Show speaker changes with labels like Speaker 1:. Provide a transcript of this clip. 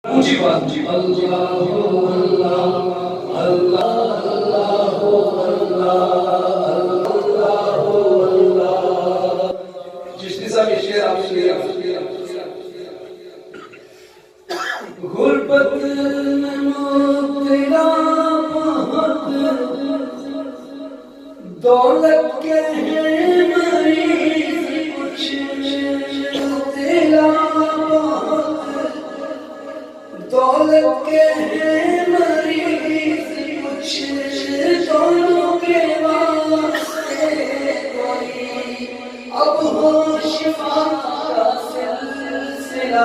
Speaker 1: اونچی بات اللہ اللہ اللہ اللہ جس نظام یہ شعر آپ سے غربت میں مبتلا بہت دولت کے ہیں مریض کچھ مبتلا بہت دولت کے ہیں مریض کچھ دونوں کے واسطے کوئی اب ہو شفا کا سلسلہ